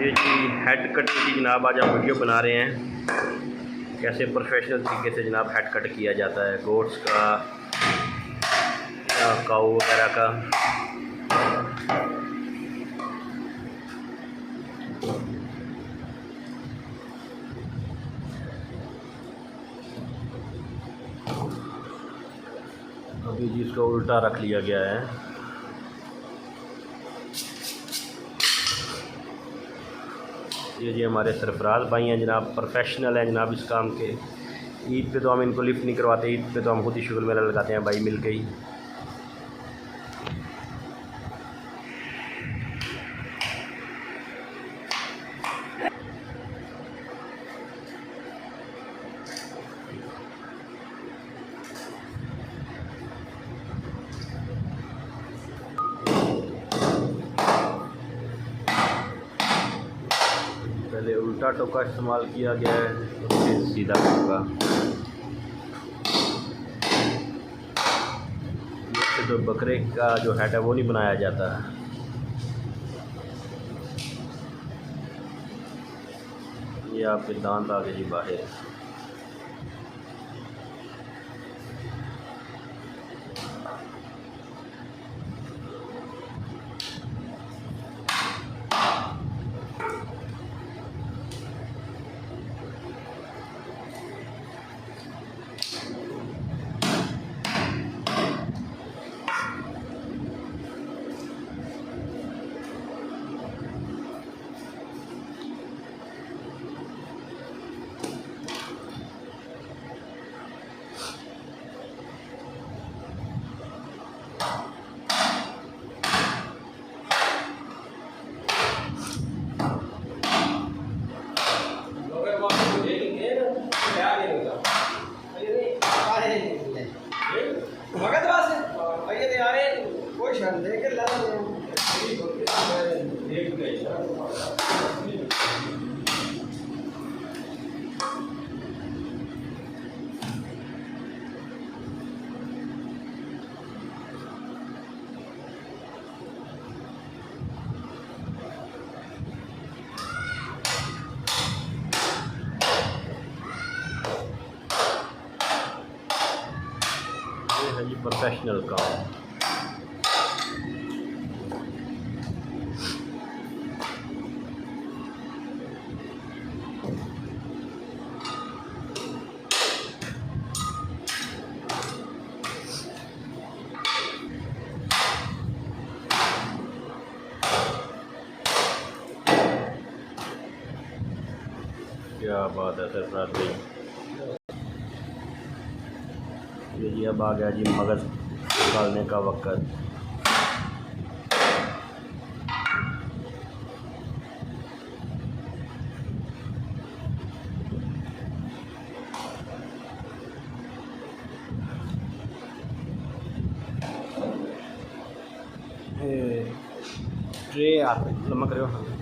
ये जी head cutting की जनाब आज हम वीडियो बना रहे हैं, कैसे प्रोफेशनल तरीके से जनाब हेड कट किया जाता है गोट्स का या काऊ वगैरह का। अभी जी इसको उल्टा रख लिया गया है। ये जी हमारे सरफराज भाई हैं जनाब, प्रोफेशनल हैं जनाब इस काम के। ईद पे तो हम इनको लिफ्ट नहीं करवाते, ईद पे तो हम खुद ही शुगर मेला लगाते हैं भाई मिल के ही। पहले उल्टा टोका इस्तेमाल किया गया है, फिर सीधा टोका। इससे तो बकरे का जो हेड है वो नहीं बनाया जाता। ये आपके दांत आ गए जी बाहर। ये है जी प्रोफेशनल काम। क्या बात है सरफराज भाई। ये जी अब आ गया जी मगज़ निकालने का वक्त। ट्रे आप लम्बा करो।